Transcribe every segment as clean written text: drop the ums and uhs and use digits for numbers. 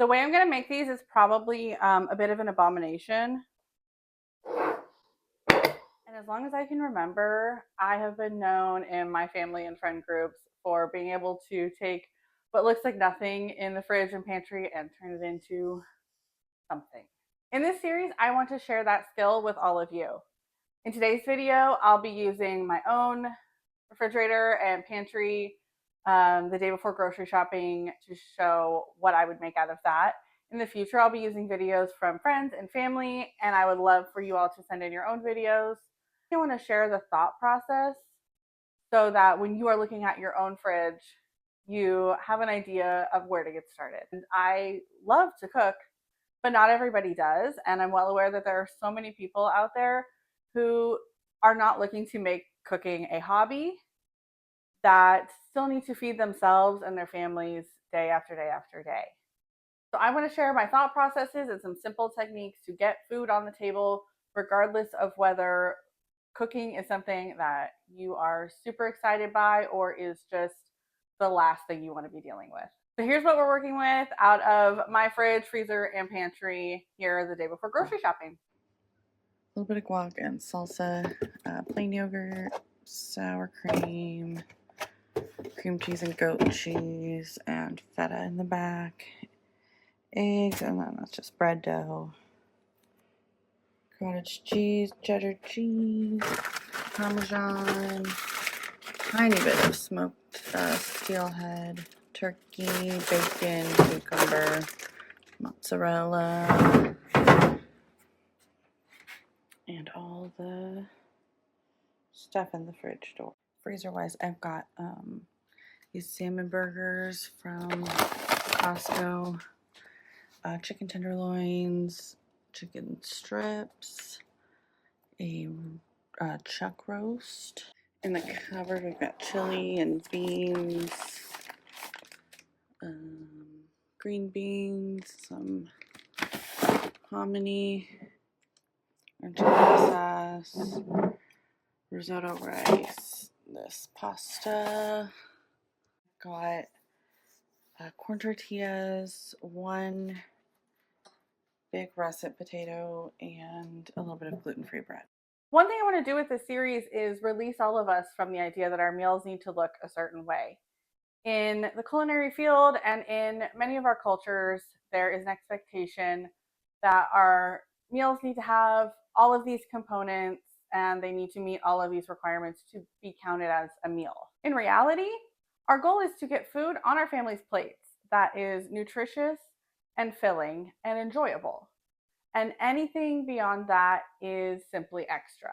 The way I'm going to make these is probably a bit of an abomination. And as long as I can remember, I have been known in my family and friend groups for being able to take what looks like nothing in the fridge and pantry and turn it into something. In this series, I want to share that skill with all of you. In today's video, I'll be using my own refrigerator and pantry the day before grocery shopping to show what I would make out of that. In the future, I'll be using videos from friends and family, and I would love for you all to send in your own videos. I want to share the thought process so that when you are looking at your own fridge, you have an idea of where to get started. And I love to cook, but not everybody does. And I'm well aware that there are so many people out there who are not looking to make cooking a hobby, that still need to feed themselves and their families day after day after day. So I want to share my thought processes and some simple techniques to get food on the table, regardless of whether cooking is something that you are super excited by or is just the last thing you want to be dealing with. So here's what we're working with out of my fridge, freezer, and pantry here the day before grocery shopping. A little bit of guac and salsa, plain yogurt, sour cream, cream cheese and goat cheese, and feta in the back, eggs, and then that's just bread dough, cottage cheese, cheddar cheese, Parmesan, tiny bit of smoked steelhead, turkey, bacon, cucumber, mozzarella, and all the stuff in the fridge door. Freezer wise, I've got these salmon burgers from Costco, chicken tenderloins, chicken strips, a chuck roast. In the cupboard, we've got chili and beans, green beans, some hominy, enchilada sauce, risotto rice, this pasta. Got corn tortillas, one big russet potato, and a little bit of gluten-free bread. One thing I want to do with this series is release all of us from the idea that our meals need to look a certain way. In the culinary field and in many of our cultures, there is an expectation that our meals need to have all of these components and they need to meet all of these requirements to be counted as a meal. In reality, our goal is to get food on our family's plates that is nutritious and filling and enjoyable. And anything beyond that is simply extra.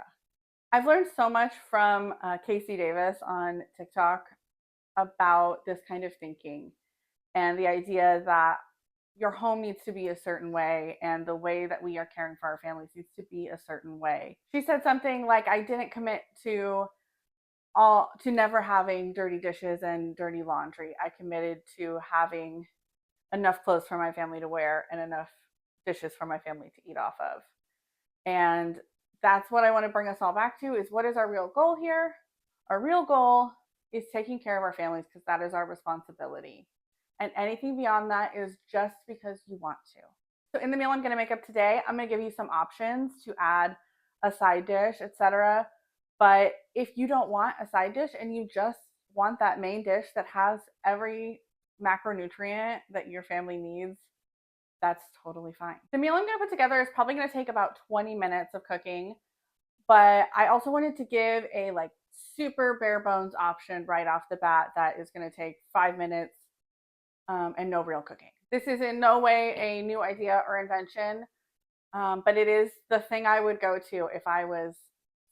I've learned so much from Casey Davis on TikTok about this kind of thinking and the idea that your home needs to be a certain way and the way that we are caring for our families needs to be a certain way. She said something like, I didn't commit to never having dirty dishes and dirty laundry. I committed to having enough clothes for my family to wear and enough dishes for my family to eat off of. And that's what I want to bring us all back to, is what is our real goal here? Our real goal is taking care of our families because that is our responsibility. And anything beyond that is just because you want to. So in the meal I'm going to make up today, I'm going to give you some options to add a side dish, etc. But if you don't want a side dish and you just want that main dish that has every macronutrient that your family needs, that's totally fine. The meal I'm going to put together is probably going to take about 20 minutes of cooking, but I also wanted to give a super bare bones option right off the bat that is going to take 5 minutes and no real cooking. This is in no way a new idea or invention, but it is the thing I would go to if I was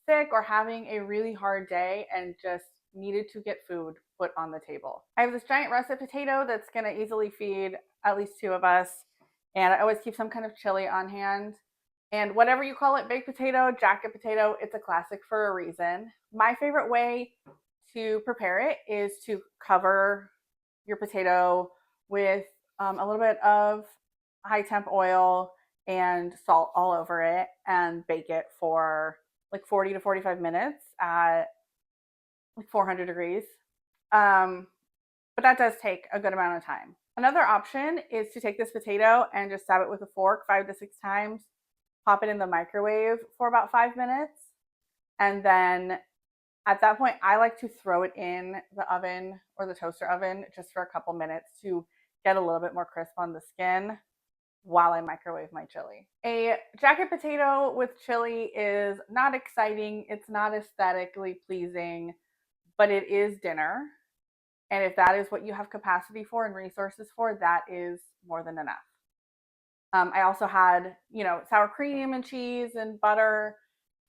sick or having a really hard day and just needed to get food put on the table. I have this giant russet potato that's going to easily feed at least 2 of us, and I always keep some kind of chili on hand. And whatever you call it, baked potato, jacket potato, it's a classic for a reason. My favorite way to prepare it is to cover your potato with a little bit of high temp oil and salt all over it and bake it for 40 to 45 minutes at 400 degrees. But that does take a good amount of time. Another option is to take this potato and just stab it with a fork 5 to 6 times, pop it in the microwave for about 5 minutes, and then at that point, I like to throw it in the oven or the toaster oven just for a couple minutes to get a little bit more crisp on the skin while I microwave my chili. A jacket potato with chili is not exciting, it's not aesthetically pleasing, but it is dinner. And if that is what you have capacity for and resources for, that is more than enough. I also had, sour cream and cheese and butter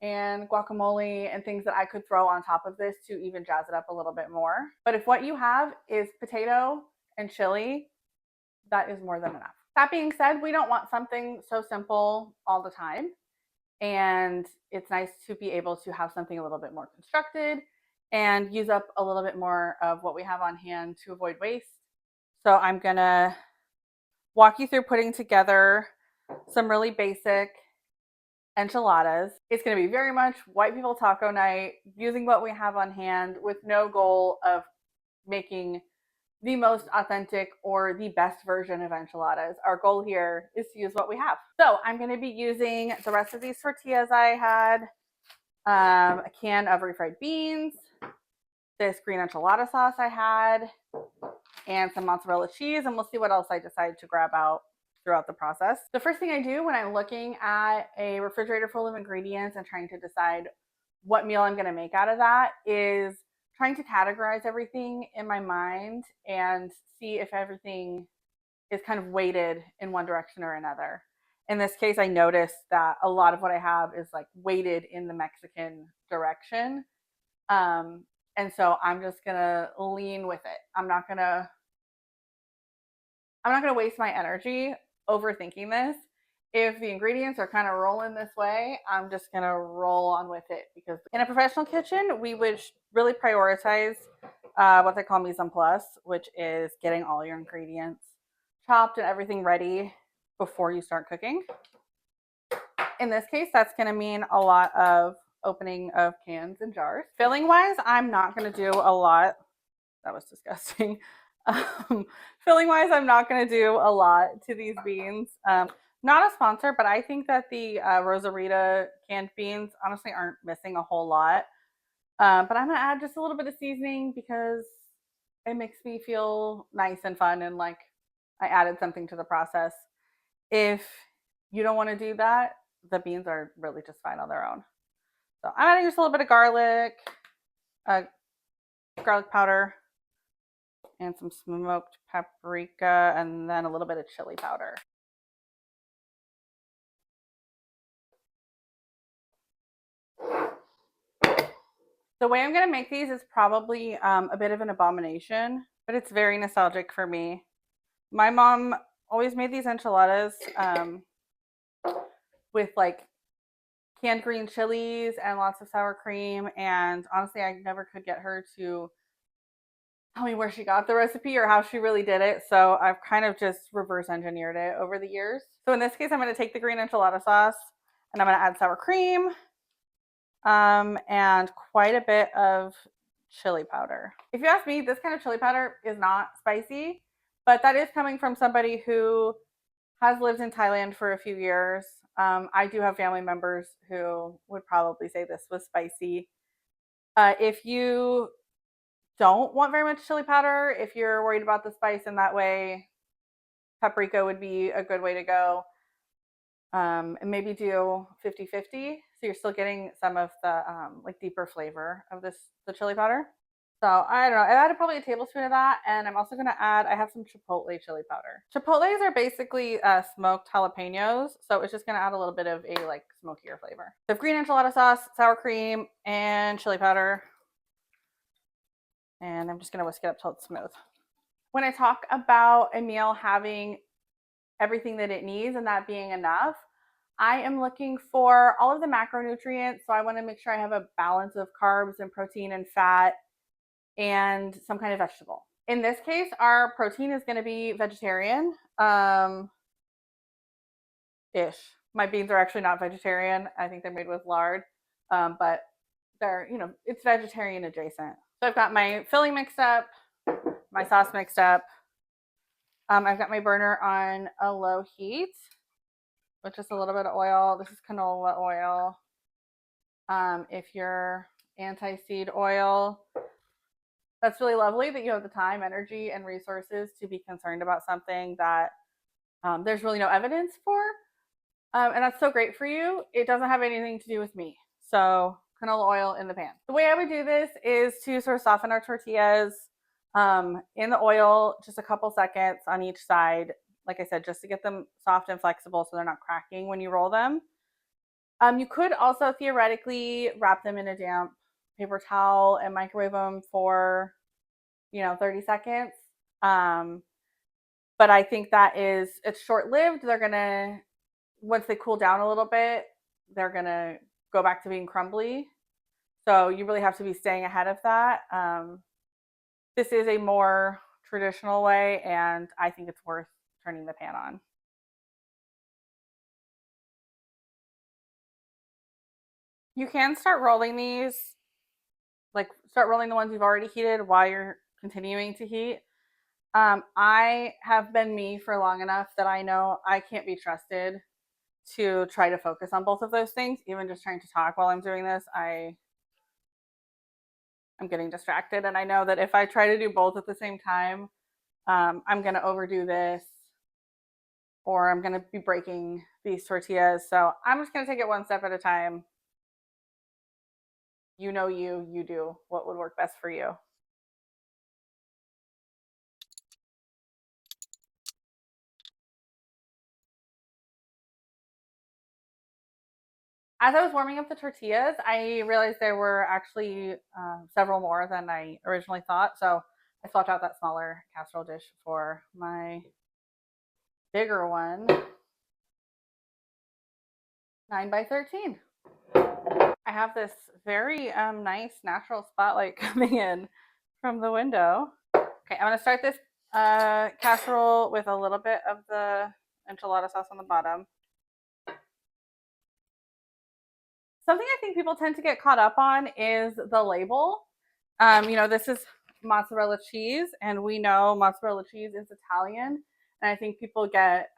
and guacamole and things that I could throw on top of this to even jazz it up a little bit more. But if what you have is potato and chili, that is more than enough. That being said, we don't want something so simple all the time. And it's nice to be able to have something a little bit more constructed and use up a little bit more of what we have on hand to avoid waste. So I'm gonna walk you through putting together some really basic enchiladas. It's going to be very much white people taco night, using what we have on hand with no goal of making the most authentic or the best version of enchiladas. Our goal here is to use what we have. So I'm going to be using the rest of these tortillas I had, a can of refried beans, this green enchilada sauce I had, and some mozzarella cheese, and we'll see what else I decide to grab out throughout the process. The first thing I do when I'm looking at a refrigerator full of ingredients and trying to decide what meal I'm going to make out of that is trying to categorize everything in my mind and see if everything is kind of weighted in one direction or another. In this case, I noticed that a lot of what I have is like weighted in the Mexican direction. And so I'm just gonna lean with it. I'm not gonna waste my energy overthinking this. If the ingredients are kind of rolling this way, I'm just gonna roll on with it, because in a professional kitchen, we would really prioritize what they call mise en place, which is getting all your ingredients chopped and everything ready before you start cooking. In this case, that's gonna mean a lot of opening of cans and jars. Filling wise, I'm not gonna do a lot. That was disgusting. Filling wise, I'm not going to do a lot to these beans. Not a sponsor, but I think that the Rosarita canned beans honestly aren't missing a whole lot. But I'm going to add just a little bit of seasoning because it makes me feel nice and fun and like I added something to the process. If you don't want to do that, the beans are really just fine on their own. So I'm adding just a little bit of garlic powder, and some smoked paprika, and then a little bit of chili powder. The way I'm going to make these is probably a bit of an abomination, but it's very nostalgic for me. My mom always made these enchiladas with like canned green chilies and lots of sour cream, and honestly, I never could get her to tell me where she got the recipe or how she really did it. So I've kind of just reverse engineered it over the years. So in this case, I'm going to take the green enchilada sauce and I'm going to add sour cream and quite a bit of chili powder. If you ask me, this kind of chili powder is not spicy, but that is coming from somebody who has lived in Thailand for a few years. I do have family members who would probably say this was spicy. If you don't want very much chili powder, if you're worried about the spice in that way, paprika would be a good way to go. And maybe do 50-50, so you're still getting some of the like deeper flavor of the chili powder. So I don't know, I added probably a tablespoon of that, and I'm also going to add, I have some chipotle chili powder. Chipotles are basically smoked jalapenos, so it's just going to add a little bit of a like smokier flavor. So green enchilada sauce, sour cream, and chili powder. And I'm just going to whisk it up till it's smooth. When I talk about a meal having everything that it needs and that being enough, I am looking for all of the macronutrients. So I want to make sure I have a balance of carbs and protein and fat and some kind of vegetable. In this case, our protein is going to be vegetarian ish. My beans are actually not vegetarian. I think they're made with lard, but they're, it's vegetarian adjacent. So I've got my filling mixed up, my sauce mixed up. I've got my burner on a low heat with just a little bit of oil. This is canola oil. If you're anti-seed oil, that's really lovely that you have the time, energy, and resources to be concerned about something that there's really no evidence for. And that's so great for you. It doesn't have anything to do with me. So canola oil in the pan. The way I would do this is to sort of soften our tortillas in the oil, just a couple seconds on each side. Like I said, just to get them soft and flexible so they're not cracking when you roll them. You could also theoretically wrap them in a damp paper towel and microwave them for, 30 seconds. But I think it's short lived. They're going to, once they cool down a little bit, they're going to go back to being crumbly. So you really have to be staying ahead of that. This is a more traditional way, and I think it's worth turning the pan on. You can start rolling these, like start rolling the ones you've already heated while you're continuing to heat. I have been me for long enough that I know I can't be trusted to try to focus on both of those things. Even just trying to talk while I'm doing this, I'm getting distracted. And I know that if I try to do both at the same time, I'm going to overdo this, or I'm going to be breaking these tortillas. So I'm just going to take it one step at a time. You do what would work best for you. As I was warming up the tortillas, I realized there were actually several more than I originally thought. So I swapped out that smaller casserole dish for my bigger one, 9 by 13. I have this very nice natural spotlight coming in from the window. Okay, I'm going to start this casserole with a little bit of the enchilada sauce on the bottom. Something I think people tend to get caught up on is the label. This is mozzarella cheese, and we know mozzarella cheese is Italian. And I think people get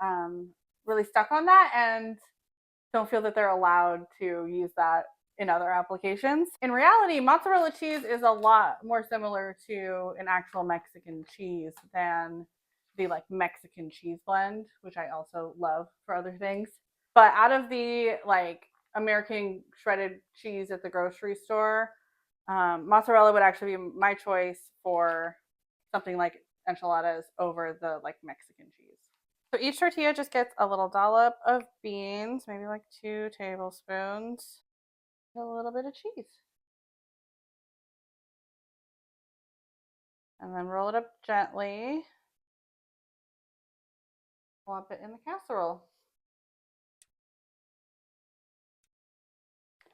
really stuck on that and don't feel that they're allowed to use that in other applications. In reality, mozzarella cheese is a lot more similar to an actual Mexican cheese than the like Mexican cheese blend, which I also love for other things. But out of the like American shredded cheese at the grocery store, mozzarella would actually be my choice for something like enchiladas over the like Mexican cheese. So each tortilla just gets a little dollop of beans, maybe like 2 tablespoons, a little bit of cheese. And then roll it up gently. Plop it in the casserole.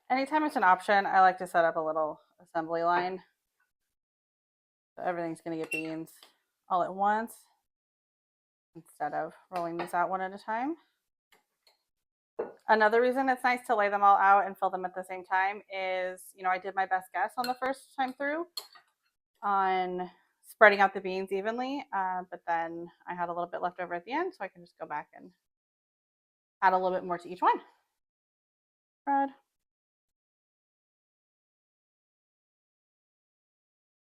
Anytime it's an option, I like to set up a little assembly line. So everything's going to get beans all at once instead of rolling these out one at a time. Another reason it's nice to lay them all out and fill them at the same time is, I did my best guess on the first time through on spreading out the beans evenly, but then I had a little bit left over at the end, so I can just go back and add a little bit more to each one. Spread.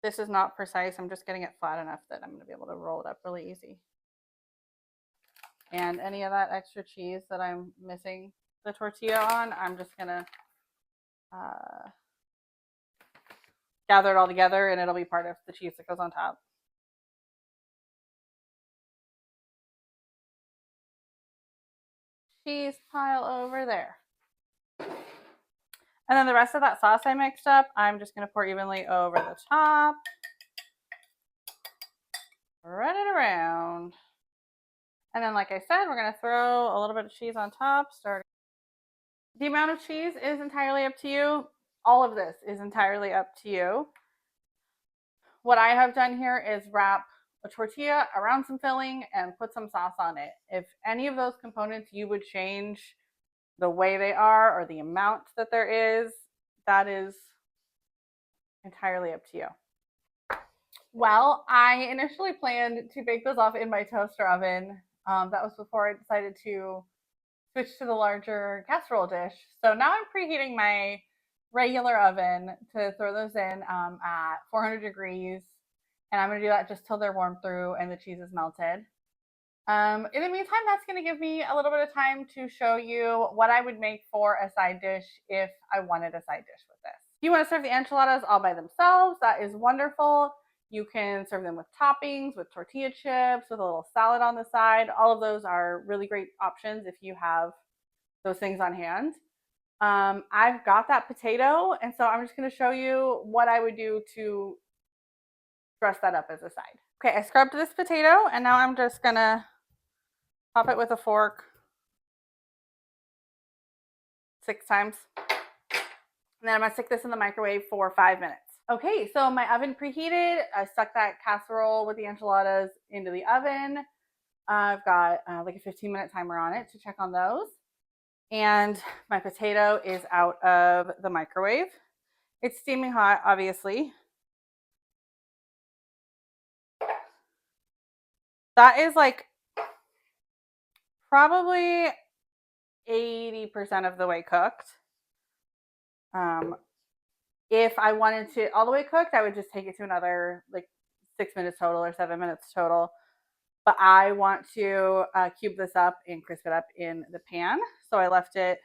This is not precise. I'm just getting it flat enough that I'm going to be able to roll it up really easy. And any of that extra cheese that I'm missing the tortilla on, I'm just going to gather it all together, and it'll be part of the cheese that goes on top. Cheese pile over there. And then the rest of that sauce I mixed up, I'm just going to pour evenly over the top. Spread it around. And then, like I said, we're going to throw a little bit of cheese on top. The amount of cheese is entirely up to you. All of this is entirely up to you. What I have done here is wrap a tortilla around some filling and put some sauce on it. If any of those components you would change the way they are or the amount that there is, that is entirely up to you. Well, I initially planned to bake those off in my toaster oven. That was before I decided to switch to the larger casserole dish. So now I'm preheating my regular oven to throw those in at 400 degrees. And I'm going to do that just till they're warmed through and the cheese is melted. In the meantime, that's going to give me a little bit of time to show you what I would make for a side dish if I wanted a side dish with this. If you want to serve the enchiladas all by themselves, that is wonderful. You can serve them with toppings, with tortilla chips, with a little salad on the side. All of those are really great options if you have those things on hand. I've got that potato, and so I'm just going to show you what I would do to dress that up as a side. Okay, I scrubbed this potato, and now I'm just going to pop it with a fork 6 times. And then I'm gonna stick this in the microwave for 5 minutes. Okay, so my oven preheated. I stuck that casserole with the enchiladas into the oven. I've got like a 15-minute timer on it to check on those. And my potato is out of the microwave. It's steaming hot, obviously. That is like probably 80% of the way cooked. If I wanted to all the way cooked, I would just take it to another like 6 minutes total or 7 minutes total. But I want to cube this up and crisp it up in the pan. So I left it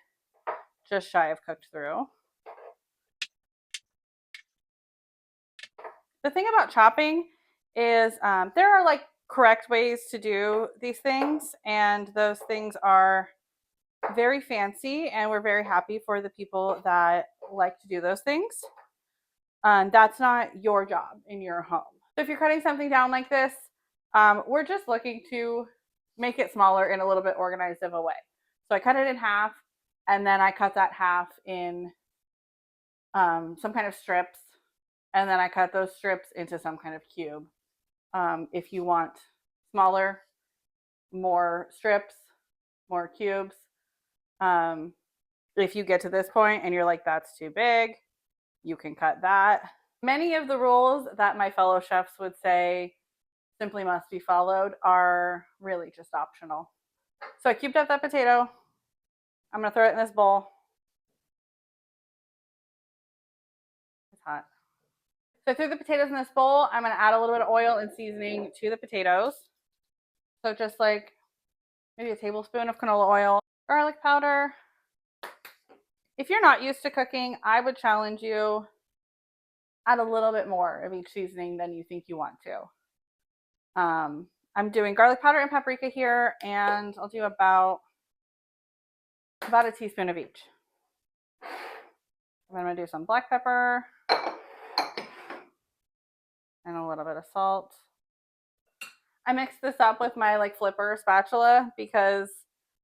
just shy of cooked through. The thing about chopping is there are like correct ways to do these things, and those things are very fancy, and we're very happy for the people that like to do those things. That's not your job in your home. So if you're cutting something down like this, we're just looking to make it smaller in a little bit organized of a way. So I cut it in half, and then I cut that half in some kind of strips, and then I cut those strips into some kind of cube. If you want smaller, more strips, more cubes. If you get to this point and you're like, that's too big, you can cut that. Many of the rules that my fellow chefs would say simply must be followed are really just optional. So I cubed up that potato. I'm going to throw it in this bowl. It's hot. So I threw the potatoes in this bowl. I'm going to add a little bit of oil and seasoning to the potatoes. So just like maybe a tablespoon of canola oil, garlic powder. If you're not used to cooking, I would challenge you, add a little bit more of each seasoning than you think you want to. I'm doing garlic powder and paprika here, and I'll do about a teaspoon of each. I'm going to do some black pepper and a little bit of salt. I mixed this up with my like flipper spatula because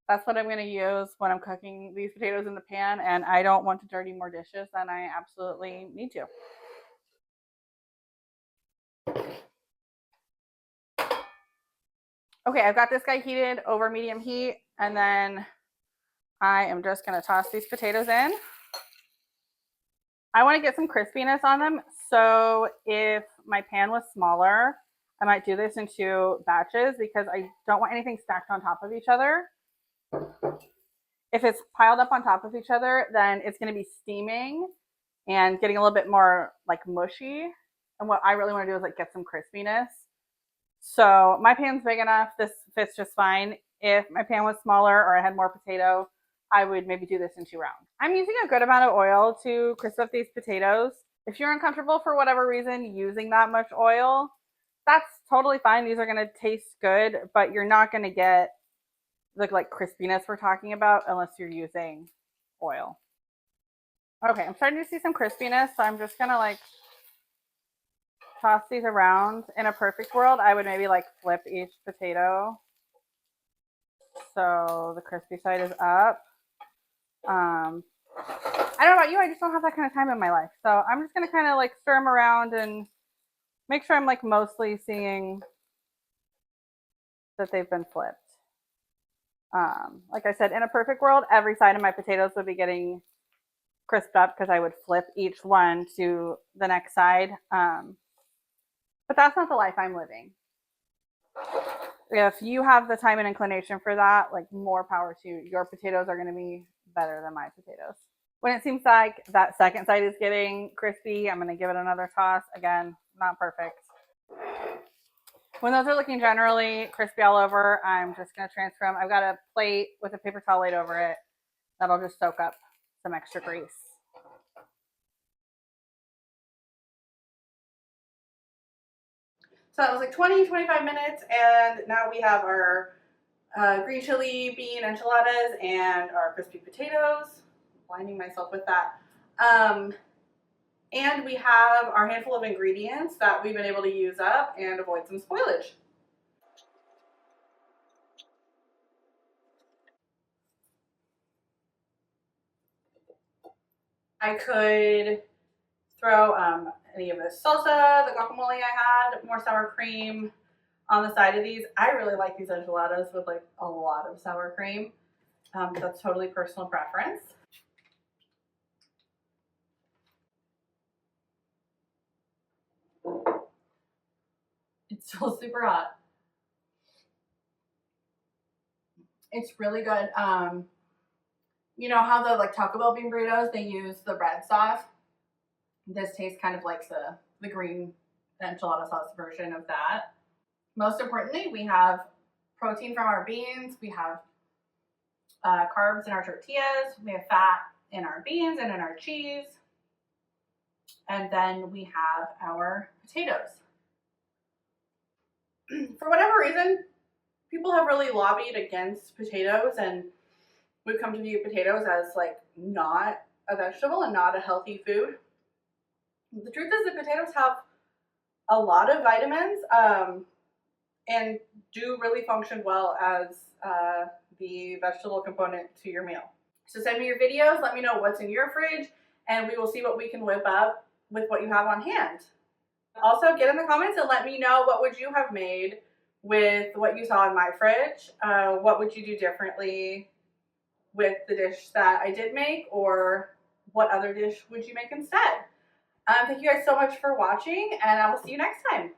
that's what I'm going to use when I'm cooking these potatoes in the pan, and I don't want to dirty more dishes than I absolutely need to. Okay, I've got this guy heated over medium heat, and then I am just going to toss these potatoes in. I want to get some crispiness on them, so if my pan was smaller, I might do this in 2 batches because I don't want anything stacked on top of each other. If it's piled up on top of each other, then it's going to be steaming and getting a little bit more like mushy. And what I really want to do is like get some crispiness. So my pan's big enough. This fits just fine. If my pan was smaller or I had more potato, I would maybe do this in 2 rounds. I'm using a good amount of oil to crisp up these potatoes. If you're uncomfortable for whatever reason using that much oil, that's totally fine. These are going to taste good, but you're not going to get the like crispiness we're talking about unless you're using oil. Okay, I'm starting to see some crispiness, so I'm just going to like toss these around. In a perfect world, I would maybe like flip each potato so the crispy side is up. I don't know about you, I just don't have that kind of time in my life. So I'm just going to kind of like stir them around and make sure I'm like mostly seeing that they've been flipped. Like I said, in a perfect world, every side of my potatoes would be getting crisped up because I would flip each one to the next side. But that's not the life I'm living. If you have the time and inclination for that, like more power to you. Your potatoes are going to be better than my potatoes. When it seems like that second side is getting crispy, I'm going to give it another toss. Again, not perfect. When those are looking generally crispy all over, I'm just going to transfer them. I've got a plate with a paper towel laid over it. That'll just soak up some extra grease. So that was like 20, 25 minutes, and now we have our green chili bean enchiladas and our crispy potatoes. I'm blinding myself with that. And we have our handful of ingredients that we've been able to use up and avoid some spoilage. I could throw any of the salsa, the guacamole I had, more sour cream on the side of these. I really like these enchiladas with like a lot of sour cream. That's totally personal preference. It's still super hot. It's really good. You know how the like Taco Bell bean burritos, they use the red sauce? This tastes kind of like the green enchilada sauce version of that. Most importantly, we have protein from our beans. We have carbs in our tortillas. We have fat in our beans and in our cheese. And then we have our potatoes. For whatever reason, people have really lobbied against potatoes, and we've come to view potatoes as like not a vegetable and not a healthy food. The truth is that potatoes have a lot of vitamins and do really function well as the vegetable component to your meal. So send me your videos, let me know what's in your fridge, and we will see what we can whip up with what you have on hand. Also, get in the comments and let me know what would you have made with what you saw in my fridge. What would you do differently with the dish that I did make, or what other dish would you make instead? Thank you guys so much for watching, and I will see you next time.